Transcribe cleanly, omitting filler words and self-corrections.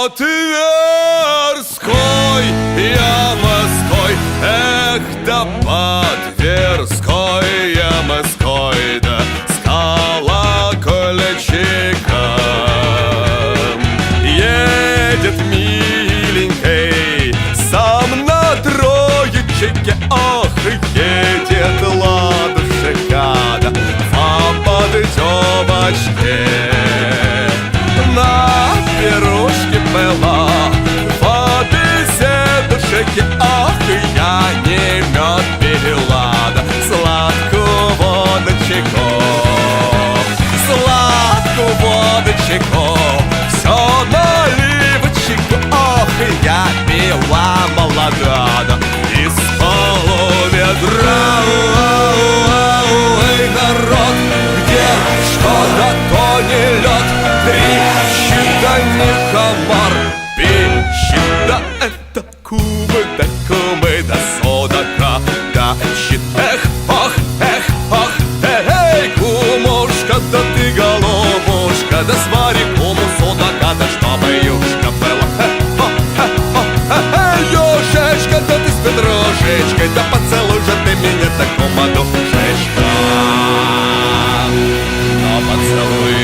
Тверской я морской, эх, да под Тверской я морской, да с колокольчиком едет миленький сам на троечке, ох, едет ладушка, да под девочке. На пирожке была в беседушке, ах, я не мед пила, да сладкую водочку, сладкую водочку, все наливочку, ох, я пила молода, да из полуведра. Эй, народ, где что-то, то не лед, трещит, да не комар, пищит, да это кубы, да содака, да щит. Эх, ох, эй, кумушка, да ты голубушка, да свари куму содака, да чтобы юшка была. Юшечка, да ты с петрушечкой, да поцелуй же ты меня, такому душечка. Но поцелуй